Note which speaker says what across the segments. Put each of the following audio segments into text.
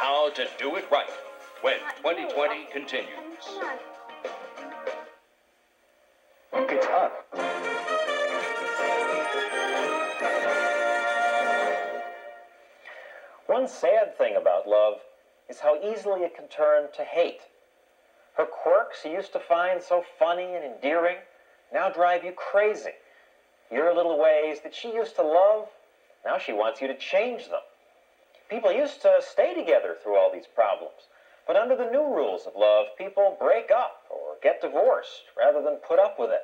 Speaker 1: how to do it right when 2020 continues.
Speaker 2: It's up.
Speaker 3: One sad thing about love is how easily it can turn to hate. Her quirks you used to find so funny and endearing now drive you crazy. Your little ways that she used to love, now she wants you to change them. People used to stay together through all these problems, but under the new rules of love, people break up or get divorced rather than put up with it.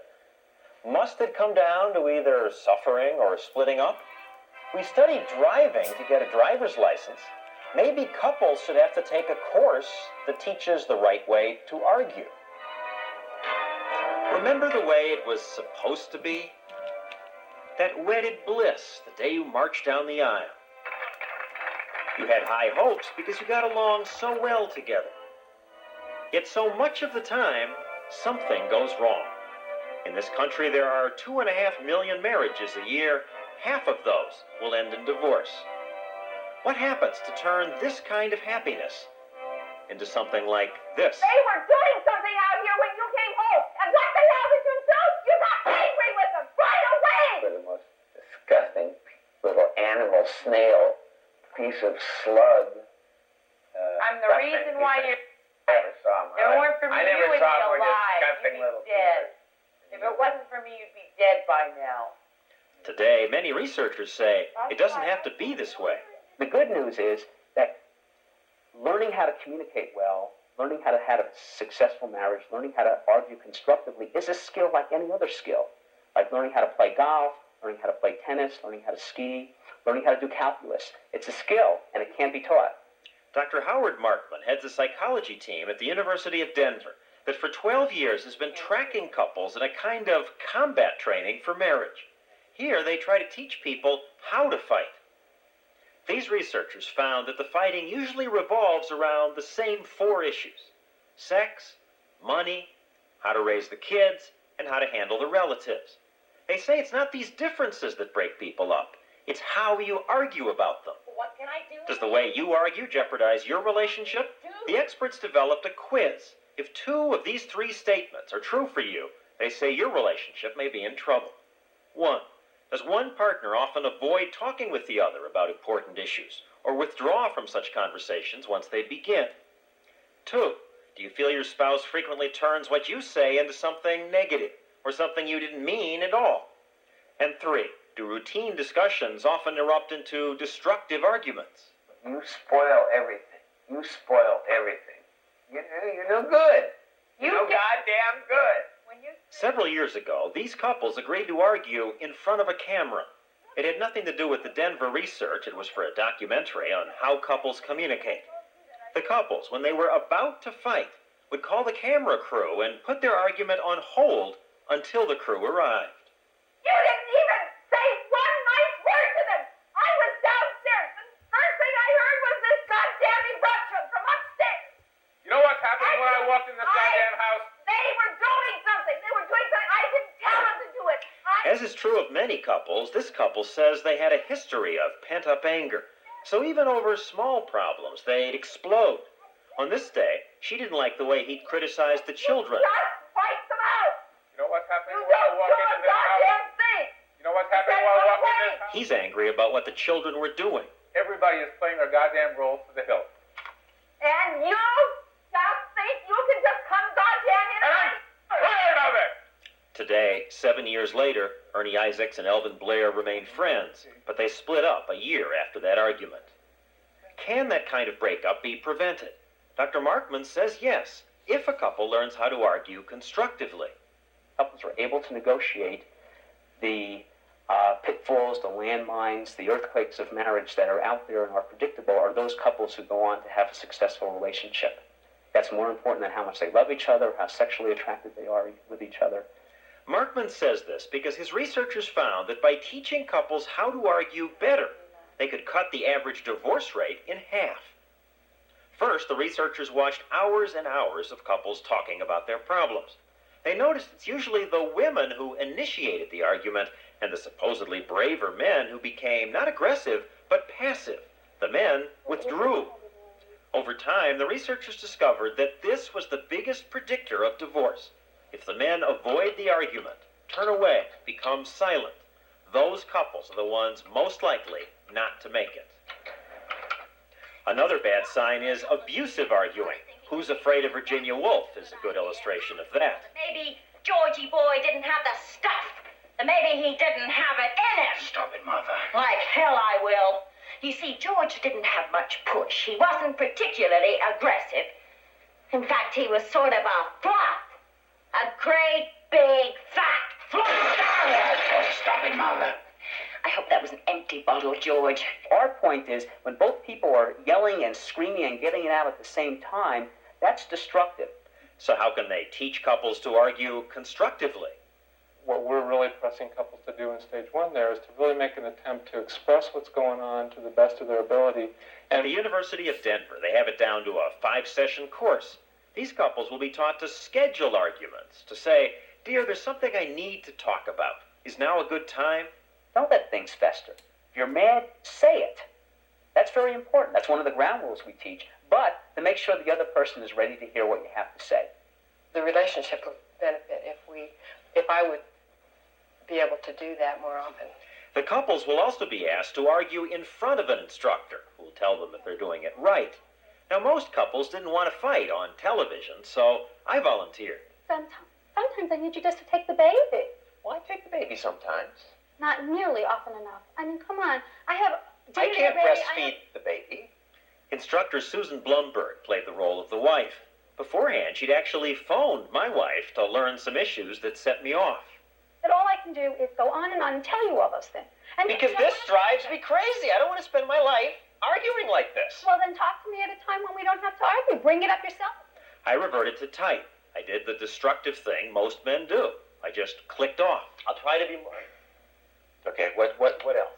Speaker 3: Must it come down to either suffering or splitting up? We studied driving to get a driver's license. Maybe couples should have to take a course that teaches the right way to argue. Remember the way it was supposed to be? That wedded bliss the day you marched down the aisle. You had high hopes because you got along so well together. Yet so much of the time, something goes wrong. In this country, there are 2.5 million marriages a year. Half of those will end in divorce. What happens to turn this kind of happiness into something like this?
Speaker 4: They were doing something out here when you came home. And what the hell did you do? You got angry with them right away.
Speaker 2: We're the most disgusting little animal snail, piece of slug.
Speaker 4: I'm the reason why you're...
Speaker 2: Never saw him.
Speaker 4: If it weren't for me, you would be alive.
Speaker 2: Disgusting
Speaker 4: You'd
Speaker 2: little
Speaker 4: be dead. If it wasn't for me, you'd be dead by now.
Speaker 3: Today, many researchers say it doesn't have to be this way.
Speaker 5: The good news is that learning how to communicate well, learning how to have a successful marriage, learning how to argue constructively is a skill like any other skill. Like learning how to play golf, learning how to play tennis, learning how to ski, learning how to do calculus. It's a skill, and it can't be taught.
Speaker 3: Dr. Howard Markman heads a psychology team at the University of Denver that for 12 years has been tracking couples in a kind of combat training for marriage. Here, they try to teach people how to fight. These researchers found that the fighting usually revolves around the same 4 issues: sex, money, how to raise the kids, and how to handle the relatives. They say it's not these differences that break people up. It's how you argue about them.
Speaker 4: What can I do?
Speaker 3: Does the way you argue jeopardize your relationship? The experts developed a quiz. If 2 of these 3 statements are true for you, they say your relationship may be in trouble. 1. Does one partner often avoid talking with the other about important issues or withdraw from such conversations once they begin? 2. Do you feel your spouse frequently turns what you say into something negative or something you didn't mean at all? And 3. Do routine discussions often erupt into destructive arguments?
Speaker 2: You spoil everything. You spoil everything. You're no good. You're no goddamn good.
Speaker 3: Several years ago, these couples agreed to argue in front of a camera. It had nothing to do with the Denver research. It was for a documentary on how couples communicate. The couples, when they were about to fight, would call the camera crew and put their argument on hold until the crew arrived.
Speaker 4: You didn't even say one nice word to them. I was downstairs, and first thing I heard was this goddamn eruption from upstairs.
Speaker 6: You know what's happening when I walked in this goddamn house?
Speaker 4: They were doing something. They were doing something. I didn't tell them to do it.
Speaker 3: As is true of many couples, this couple says they had a history of pent-up anger. So even over small problems, they'd explode. On this day, she didn't like the way he'd criticized the children.
Speaker 4: Just fight them out.
Speaker 6: You know what's happening
Speaker 4: You
Speaker 6: when I
Speaker 4: don't
Speaker 6: walk
Speaker 4: do
Speaker 6: into
Speaker 4: a
Speaker 6: this house?
Speaker 4: goddamn thing.
Speaker 6: You know what's happening while I walk in this house?
Speaker 3: He's angry about what the children were doing.
Speaker 6: Everybody is playing their goddamn roles to the hilt.
Speaker 4: And you just think you can just come goddamn in
Speaker 6: And I'm tired of it!
Speaker 3: Today, 7 years later, Ernie Isaacs and Elvin Blair remain friends, but they split up a year after that argument. Can that kind of breakup be prevented? Dr. Markman says yes, if a couple learns how to argue constructively.
Speaker 5: Couples are able to negotiate the pitfalls, the landmines, the earthquakes of marriage that are out there and are predictable are those couples who go on to have a successful relationship. That's more important than how much they love each other, how sexually attracted they are with each other.
Speaker 3: Markman says this because his researchers found that by teaching couples how to argue better, they could cut the average divorce rate in half. First, the researchers watched hours and hours of couples talking about their problems. They noticed it's usually the women who initiated the argument and the supposedly braver men who became not aggressive, but passive. The men withdrew. Over time, the researchers discovered that this was the biggest predictor of divorce. If the men avoid the argument, turn away, become silent, those couples are the ones most likely not to make it. Another bad sign is abusive arguing. Who's Afraid of Virginia Woolf is a good illustration of that.
Speaker 4: Maybe Georgie boy didn't have the stuff. And maybe he didn't have it in him.
Speaker 2: Stop it, Mother.
Speaker 4: Like hell I will. You see, George didn't have much push. He wasn't particularly aggressive. In fact, he was sort of a flop. A great, big, fat flop.
Speaker 2: Stop it, Mother.
Speaker 4: I hope that was an empty bottle, George.
Speaker 5: Our point is, when both people are yelling and screaming and getting it out at the same time, that's destructive.
Speaker 3: So how can they teach couples to argue constructively?
Speaker 7: What we're really pressing couples to do in stage one there is to really make an attempt to express what's going on to the best of their ability.
Speaker 3: At the University of Denver, they have it down to a 5-session course. These couples will be taught to schedule arguments, to say, dear, there's something I need to talk about. Is now a good time?
Speaker 5: Don't let things fester. If you're mad, say it. That's very important. That's one of the ground rules we teach. But to make sure the other person is ready to hear what you have to say.
Speaker 8: The relationship would benefit if I would be able to do that more often.
Speaker 3: The couples will also be asked to argue in front of an instructor who will tell them if they're doing it right. Now, most couples didn't want to fight on television, so I volunteered.
Speaker 9: Sometimes I need you just to take the baby.
Speaker 2: Well, I take the baby sometimes.
Speaker 9: Not nearly often enough. I mean, come on. I have dinner
Speaker 2: I can't
Speaker 9: ready.
Speaker 2: breastfeed the baby.
Speaker 3: Instructor Susan Blumberg played the role of the wife. Beforehand, she'd actually phoned my wife to learn some issues that set me off.
Speaker 9: But all I can do is go on and tell you all those things. And
Speaker 2: Because this drives me crazy. I don't want to spend my life arguing like this.
Speaker 9: Well, then talk to me at a time when we don't have to argue. Bring it up yourself.
Speaker 3: I reverted to type. I did the destructive thing most men do. I just clicked off.
Speaker 2: I'll try to be more. Okay, what else?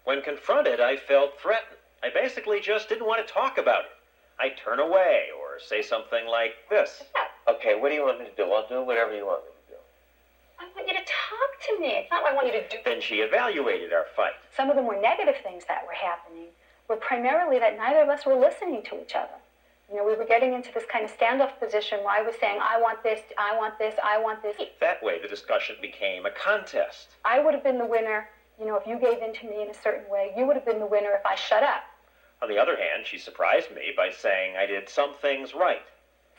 Speaker 3: When confronted, I felt threatened. I basically just didn't want to talk about it. I'd turn away or say something like this.
Speaker 2: Okay, what do you want me to do? I'll do whatever you want me to do.
Speaker 9: I want you to talk to me. It's not what I want you to do.
Speaker 3: Then she evaluated our fight.
Speaker 9: Some of the more negative things that were happening were primarily that neither of us were listening to each other. You know, we were getting into this kind of standoff position where I was saying, I want this, I want this, I want this.
Speaker 3: That way, the discussion became a contest.
Speaker 9: I would have been the winner, you know, if you gave in to me in a certain way. You would have been the winner if I shut up.
Speaker 3: On the other hand, she surprised me by saying I did some things right.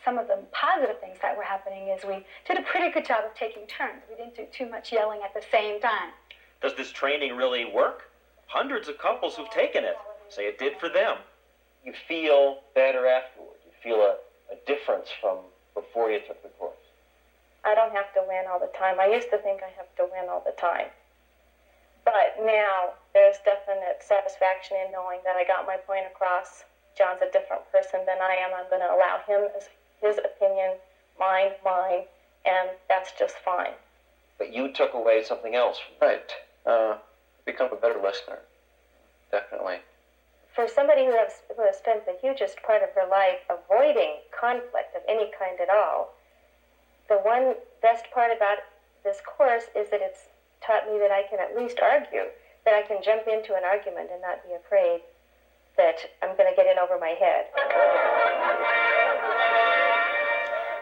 Speaker 9: Some of the positive things that were happening is we did a pretty good job of taking turns. We didn't do too much yelling at the same time.
Speaker 3: Does this training really work? Hundreds of couples who've taken it say it did for them.
Speaker 2: You feel better afterward. You feel a difference from before you took the course.
Speaker 10: I don't have to win all the time. I used to think I have to win all the time. But now there's definite satisfaction in knowing that I got my point across. John's a different person than I am. I'm going to allow his opinion, mine, and that's just fine.
Speaker 2: But you took away something else. Right. Become a better listener. Definitely.
Speaker 10: For somebody who has spent the hugest part of her life avoiding conflict of any kind at all, the one best part about this course is that it's taught me that I can at least argue, that I can jump into an argument and not be afraid that I'm going to get in over my head.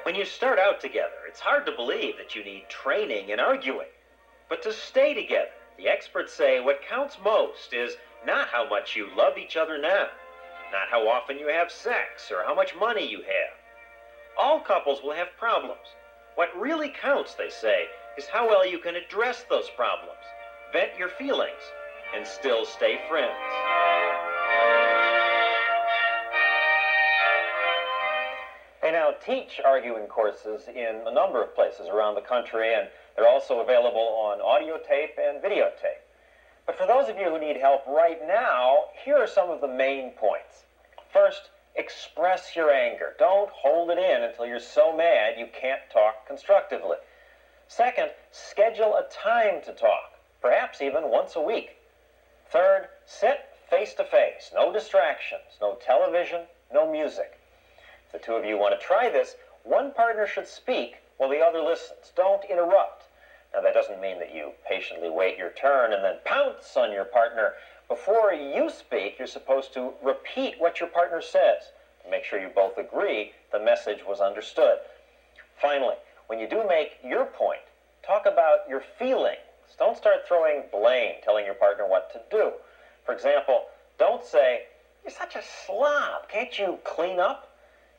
Speaker 3: When you start out together, it's hard to believe that you need training in arguing. But to stay together, the experts say what counts most is not how much you love each other now, not how often you have sex or how much money you have. All couples will have problems. What really counts, they say, is how well you can address those problems, vent your feelings, and still stay friends. They now teach arguing courses in a number of places around the country, and they're also available on audio tape and videotape. But for those of you who need help right now, here are some of the main points. First, express your anger. Don't hold it in until you're so mad you can't talk constructively. Second, schedule a time to talk, perhaps even once a week. Third, sit face to face, no distractions, no television, no music. If the two of you want to try this, one partner should speak while the other listens. Don't interrupt. Now, that doesn't mean that you patiently wait your turn and then pounce on your partner Before you speak, you're supposed to repeat what your partner says to make sure you both agree the message was understood. Finally, when you do make your point, talk about your feelings. Don't start throwing blame, telling your partner what to do. For example, don't say, "You're such a slob, can't you clean up?"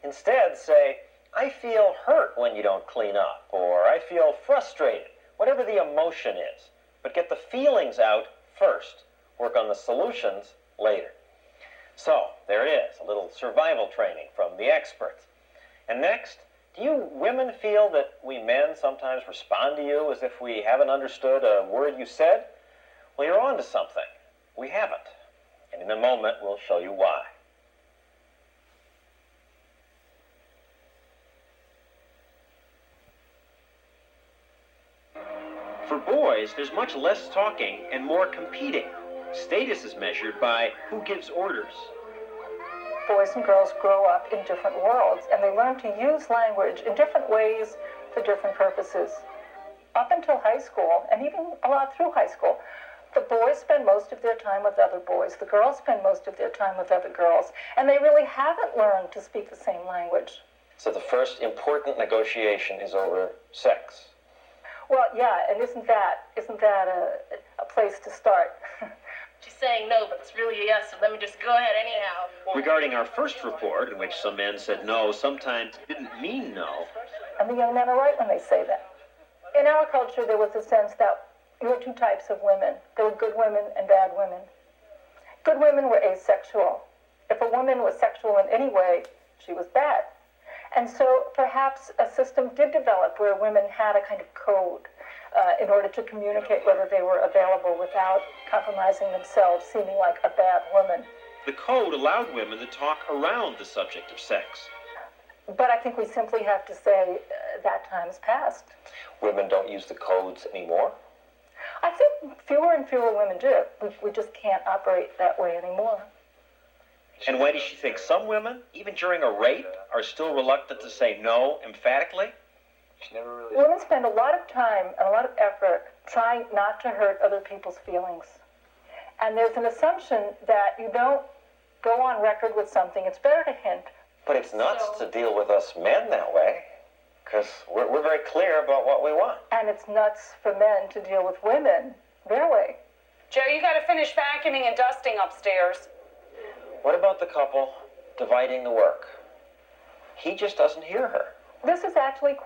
Speaker 3: Instead, say, "I feel hurt when you don't clean up," or "I feel frustrated," whatever the emotion is. But get the feelings out first. Work on the solutions later. So, there it is, a little survival training from the experts. And next, do you women feel that we men sometimes respond to you as if we haven't understood a word you said? Well, you're on to something. We haven't. And in a moment, we'll show you why. For boys, there's much less talking and more competing. Status is measured by who gives orders.
Speaker 11: Boys and girls grow up in different worlds, and they learn to use language in different ways for different purposes. Up until high school, and even a lot through high school, the boys spend most of their time with other boys, the girls spend most of their time with other girls, and they really haven't learned to speak the same language.
Speaker 3: So the first important negotiation is over sex.
Speaker 11: Well, yeah, and isn't that a place to start?
Speaker 12: She's saying no, but it's really a yes, so let me just go ahead anyhow.
Speaker 3: Regarding our first report, in which some men said no, sometimes didn't mean no.
Speaker 11: And the young men are right when they say that. In our culture, there was a sense that there were two types of women. There were good women and bad women. Good women were asexual. If a woman was sexual in any way, she was bad. And so perhaps a system did develop where women had a kind of code in order to communicate whether they were available without compromising themselves, seeming like a bad woman.
Speaker 3: The code allowed women to talk around the subject of sex.
Speaker 11: But I think we simply have to say that time's past.
Speaker 3: Women don't use the codes anymore?
Speaker 11: I think fewer and fewer women do. We just can't operate that way anymore.
Speaker 3: And why does she think some women, even during a rape, are still reluctant to say no emphatically?
Speaker 11: Women spend a lot of time and a lot of effort trying not to hurt other people's feelings. And there's an assumption that you don't go on record with something. It's better to hint.
Speaker 3: But it's nuts to deal with us men that way, because we're very clear about what we want.
Speaker 11: And it's nuts for men to deal with women their way.
Speaker 13: Joe, you got to finish vacuuming and dusting upstairs.
Speaker 3: What about the couple dividing the work? He just doesn't hear her.
Speaker 11: This is actually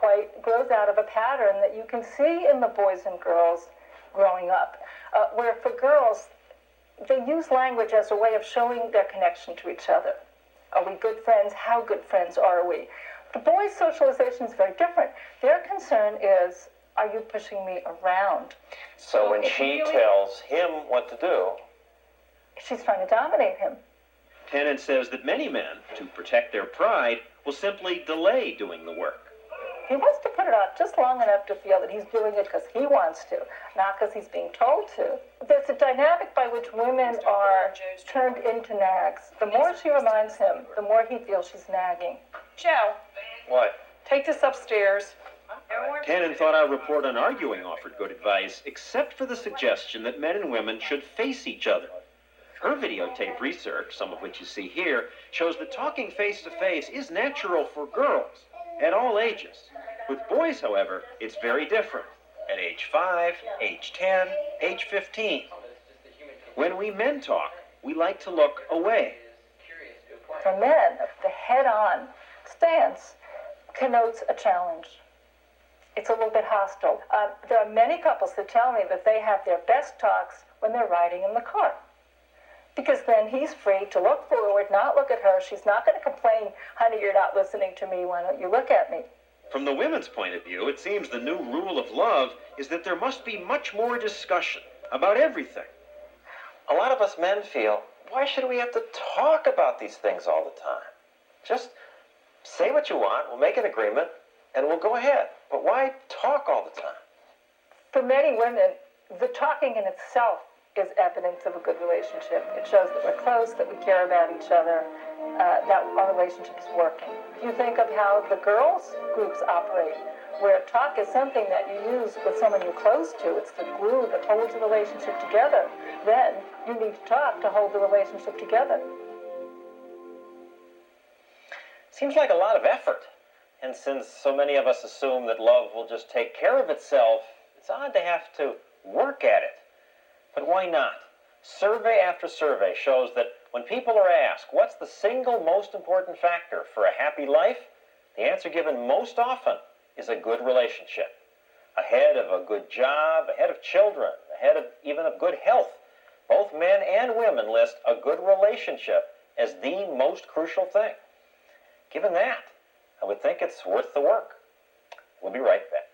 Speaker 11: grows out of a pattern that you can see in the boys and girls growing up, where for girls, they use language as a way of showing their connection to each other. Are we good friends? How good friends are we? The boys' socialization is very different. Their concern is, are you pushing me around?
Speaker 3: So when she tells him what to do,
Speaker 11: she's trying to dominate him.
Speaker 3: Tennant says that many men, to protect their pride, will simply delay doing the work.
Speaker 11: He wants to put it off just long enough to feel that he's doing it because he wants to, not because he's being told to. There's a dynamic by which women are turned into nags. The more she reminds him, the more he feels she's nagging.
Speaker 13: Joe.
Speaker 3: What?
Speaker 13: Take this upstairs.
Speaker 3: Tennant thought our report on arguing offered good advice, except for the suggestion that men and women should face each other. Her videotape research, some of which you see here, shows that talking face-to-face is natural for girls at all ages. With boys, however, it's very different. At age 5, age 10, age 15. When we men talk, we like to look away.
Speaker 11: For men, the head-on stance connotes a challenge. It's a little bit hostile. There are many couples that tell me that they have their best talks when they're riding in the car. Because then he's free to look forward, not look at her. She's not going to complain, honey, you're not listening to me. Why don't you look at me?
Speaker 3: From the women's point of view, it seems the new rule of love is that there must be much more discussion about everything. A lot of us men feel, why should we have to talk about these things all the time? Just say what you want, we'll make an agreement, and we'll go ahead. But why talk all the time?
Speaker 11: For many women, the talking in itself is evidence of a good relationship. It shows that we're close, that we care about each other, that our relationship is working. If you think of how the girls' groups operate, where talk is something that you use with someone you're close to, it's the glue that holds the relationship together, then you need to talk to hold the relationship together.
Speaker 3: Seems like a lot of effort. And since so many of us assume that love will just take care of itself, it's odd to have to work at it. But why not? Survey after survey shows that when people are asked, what's the single most important factor for a happy life? The answer given most often is a good relationship. Ahead of a good job, ahead of children, ahead of even of good health. Both men and women list a good relationship as the most crucial thing. Given that, I would think it's worth the work. We'll be right back.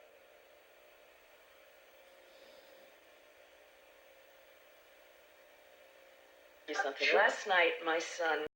Speaker 14: Last night, my son